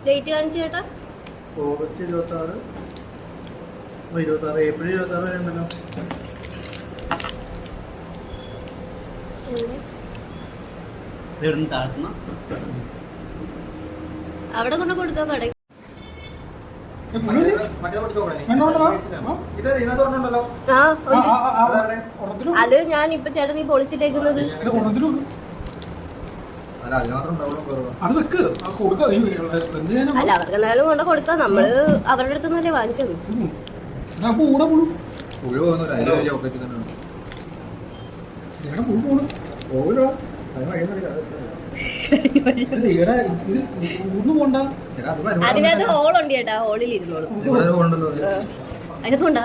Date കാണിച്ചു ചേട്ടാ. August 26, 26 April 26 വരെ ഉണ്ടല്ലോ. അവിടെ കൊണ്ട് കൊടുത്തോ കട. അത് ഞാൻ ഇപ്പൊ ചേട്ടൻ ഈ പൊളിച്ചിട്ടേക്കുന്നത്. അല്ല അവർക്ക് എന്തായാലും കൊണ്ട് കൊടുക്കാം. നമ്മള് അവരുടെ അടുത്ത് നിന്നല്ലേ വാങ്ങിച്ചത്. അതിനകത്ത് ഹോളുണ്ട് ചേട്ടാ. ഹോളിൽ ഇരുന്നോളൂ. അതിനകത്തുണ്ടാ?